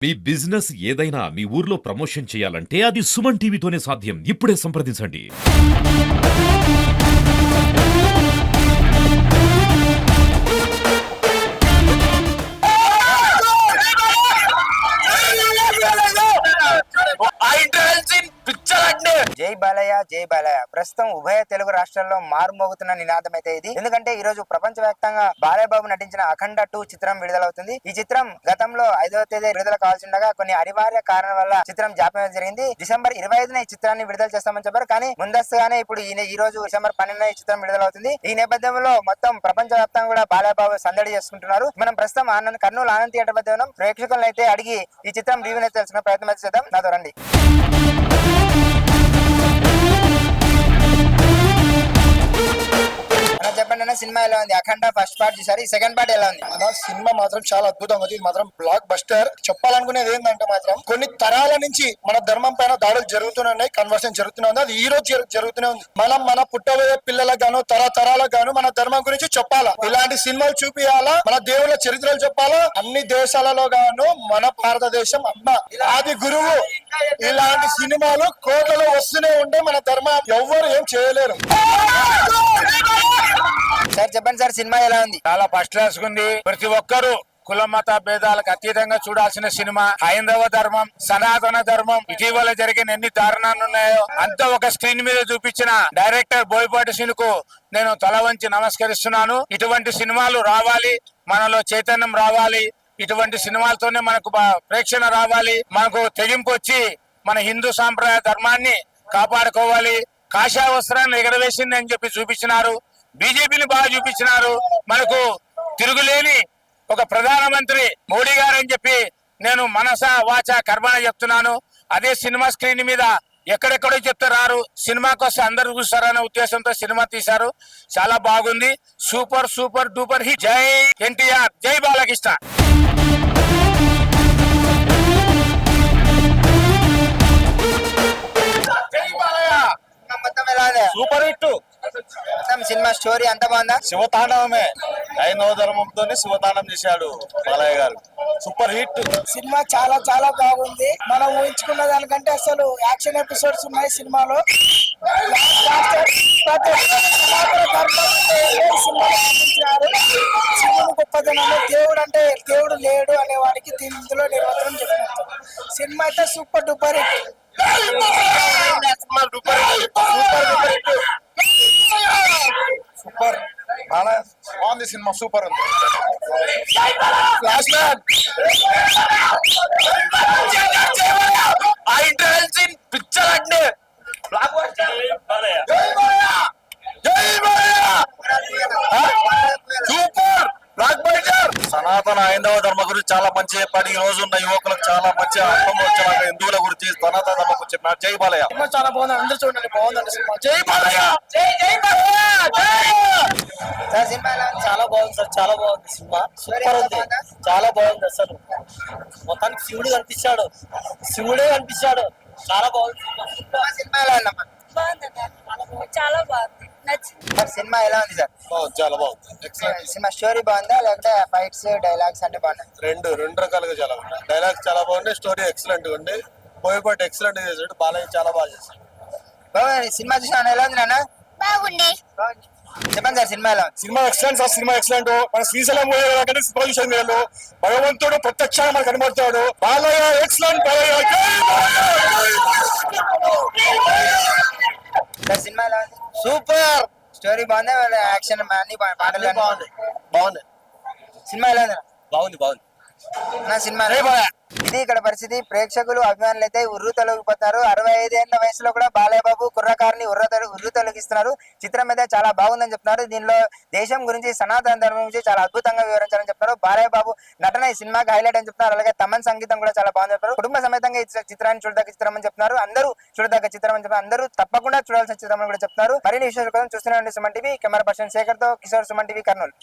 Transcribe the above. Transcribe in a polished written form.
మీ business ఏదైనా మీ ఊర్లో promotion చేయాలంటే అది సుమన్ టీవీతోనే సాధ్యం. ఇప్పుడే సంప్రదించండి. జై బాలయ్య జై బాలయ్య ప్రస్తుతం ఉభయ తెలుగు రాష్ట్రాల్లో మారుమోగుతున్న నినాదం అయితే ఇది. ఎందుకంటే ఈ రోజు ప్రపంచవ్యాప్తంగా బాలయ్య బాబు నటించిన అఖండ 2 చిత్రం విడుదలవుతుంది. ఈ చిత్రం గతంలో 5వ తేదీ విడుదల కావాల్సిండగా కొన్ని అనివార్య కారణాల వల్ల చిత్రం జాప్యం జరిగింది. డిసెంబర్ 25న ఈ చిత్రాన్ని విడుదల చేస్తామని చెప్పారు. కానీ ముందస్తుగానే ఇప్పుడు ఈ రోజు డిసెంబర్ 12న ఈ చిత్రం విడుదలవుతుంది. ఈ నేపథ్యంలో మొత్తం ప్రపంచవ్యాప్తంగా కూడా బాలయ్య బాబు సందడి చేసుకుంటున్నారు. మనం ప్రస్తుతం కర్నూలు ఆనంద్ థియేటర్ వద్ద ఉన్నాం. ప్రేక్షకులను అయితే అడిగి ఈ చిత్రం రివ్యూ అయితే తెలుసుకునే ప్రయత్నం అయితే చేద్దాం. నాతో రండి. చెప్పండి అన్న, సినిమా ఎలా ఉంది? అఖండ ఫస్ట్ పార్ట్ చూసారు, ఈ సెకండ్ పార్ట్ ఎలా ఉంది? సినిమా మాత్రం చాలా అద్భుతంగా ఉంది. ఇది మాత్రం బ్లాక్ బస్టర్. చెప్పాలనుకునేది ఏంటంటే మాత్రం కొన్ని తరాల నుంచి మన ధర్మం పైన దాడులు జరుగుతూనే ఉన్నాయి, కన్వర్షన్ జరుగుతూనే ఉంది. అది ఈ రోజు జరుగుతూనే ఉంది. మనం మన పుట్టబోయే పిల్లలకు గాను తరతరాలకు గాను మన ధర్మం గురించి చెప్పాలా, ఇలాంటి సినిమాలు చూపియాలా, మన దేవుళ్ళ చరిత్రలు చెప్పాలా. అన్ని దేశాలలో గాను మన భారతదేశం అమ్మ ఆది గురువు. ఇలాంటి సినిమాలు కోట్లలో వస్తూనే ఉంటే మన ధర్మం ఎవ్వరు ఏం చేయలేరు. సార్ చెప్పండి సార్, సినిమా ఎలా ఉంది? చాలా ఫస్ట్ క్లాస్ ఉంది. ప్రతి ఒక్కరు కుల మత భేదాలకు అతీతంగా చూడాల్సిన సినిమా. హైందవ ధర్మం, సనాతన ధర్మం, ఇటీవల జరిగిన ఎన్ని దారుణాలు ఉన్నాయో అంతా ఒక స్క్రీన్ మీద చూపించిన డైరెక్టర్ బోయపాటి శ్రీనుకు నేను తల వంచి నమస్కరిస్తున్నాను. ఇటువంటి సినిమాలు రావాలి, మనలో చైతన్యం రావాలి. ఇటువంటి సినిమాలతోనే మనకు ప్రేక్షణ రావాలి, మనకు తెగింపు వచ్చి మన హిందూ సాంప్రదాయ ధర్మాన్ని కాపాడుకోవాలి. కాషాయ వస్త్రాన్ని ఎగరవేసింది అని చెప్పి చూపించినారు. బీజేపీని బాగా చూపించినారు. మనకు తిరుగులేని ఒక ప్రధానమంత్రి మోడీ గారు అని చెప్పి నేను మనస వాచ కర్మణ చెప్తున్నాను. అదే సినిమా స్క్రీన్ మీద ఎక్కడెక్కడో చెప్తే రారు, సినిమాకి వస్తే అందరు చూస్తారనే ఉద్దేశంతో సినిమా తీశారు. చాలా బాగుంది. Super super duper hit. జై ఎన్టీఆర్, జై బాలకృష్ణ. మొత్తం ఎలా ఉంది? Super hit. మొత్తం సినిమా స్టోరీ అంత బాగుందా? శివతాండవమే. హైందవ ధర్మంతో శివతాండం చేశాడు బాలయ్య గారు. Super hit. సినిమా చాలా చాలా బాగుంది. మనం ఊహించుకున్న దానికంటే అసలు యాక్షన్ ఎపిసోడ్స్ ఉన్నాయి సినిమాలో. శివుడు గొప్పతనంలో దేవుడు అంటే దేవుడు లేడు అనే వాడికి ఇందులో నిర్వచనం చెప్పినట్టు. సినిమా అయితే సూపర్ డూపర్ హిట్. సూపర్ బాగుంది సినిమా. సూపర్ ఉంది. పిక్చర్ అంటే సూపర్ బ్లాక్ బస్టర్. సనాతన హైందవ ధర్మ గురించి చాలా మంచి చెప్పాడు. ఈ రోజు ఉన్న యువకులకు చాలా మంచి అర్థం వచ్చేలాగా హిందువుల గురించి సనాతన ధర్మ గురించి చెప్పినాడు. జై బాలయ్య. చాలా బాగుంది, అందరూ చూడండి, బాగుందండి సినిమా. జై బాలయ్య. సార్ సినిమా ఎలా ఉంది? చాలా బాగుంది సార్, చాలా బాగుంది సినిమా. సూపర్ ఉంది, చాలా బాగుంది. అసలు మొత్తానికి శివుడు కనిపించాడు, శివుడే కనిపించాడు. చాలా బాగుంది సినిమా ఎలా ఉందమ్మా? చాలా బాగుంది, నచ్చింది. సార్ సినిమా ఎలా ఉంది సార్? చాలా బాగుంది. సినిమా స్టోరీ బాగుందా లేకపోతే ఫైట్స్ డైలాగ్స్ అంటే బాగున్నాయి? రెండు రకాలుగా చాలా బాగుంది. డైలాగ్స్ చాలా బాగుంది, స్టోరీ ఎక్సలెంట్ ఉంది. బోయపాటి ఎక్సలెంట్ చేసాడు, బాలయ్య చాలా బాగా చేశాడు. బాగుంది. సినిమా చూసాను, ఎలా ఉంది నాన్న? బాగుంది. చెప్పండి సార్, సినిమా ఎలా ఉంది? Cinema excellent sir, cinema excellent. మన శ్రీశైలం పోయేలాగానే సినిమా చూసాను నేను. భగవంతుడు ప్రత్యక్షంగా మనకు కనబడతాడు. బాలయ్య ఎక్సలెంట్. సార్ సినిమా ఎలా ఉంది? సూపర్. స్టోరీ బాగుందా, యాక్షన్ అన్ని పాటలు బాగుంది. సినిమా ఎలా ఉంది? బాగుంది. నా సినిమా ఇది ఇక్కడ పరిస్థితి. ప్రేక్షకులు అభిమానులు అయితే ఉర్రు తొలగిపోతారు. 65 ఏళ్ల వయసులో కూడా బాలయ్య బాబు కుర్రకారుని ఉర్రు తొలగిస్తున్నారు. చిత్రం అయితే చాలా బాగుందని చెప్తున్నారు. దీనిలో దేశం గురించి, సనాతన ధర్మం గురించి చాలా అద్భుతంగా వివరించాలని చెప్తున్నారు. బాలయ్య బాబు నటన ఈ సినిమాకి హైలైట్ అని చెప్తున్నారు. అలాగే తమన్ సంగీతం కూడా చాలా బాగుంది చెప్పారు. కుటుంబ సమేతంగా ఈ చిత్రాన్ని చూడదగ్గ చిత్రం అని చెప్తున్నారు. అందరూ చూడదగ్గ చిత్రం అని చెప్పారు. అందరూ తప్పకుండా చూడాల్సిన చిత్రం అని కూడా చెప్తున్నారు. మరిన్ని విషయాల కోసం చూస్తూనే ఉండే Suman TV. Camera person Shekhar తో కిషోర్, సుమన్ టీవీ, కర్నూలు.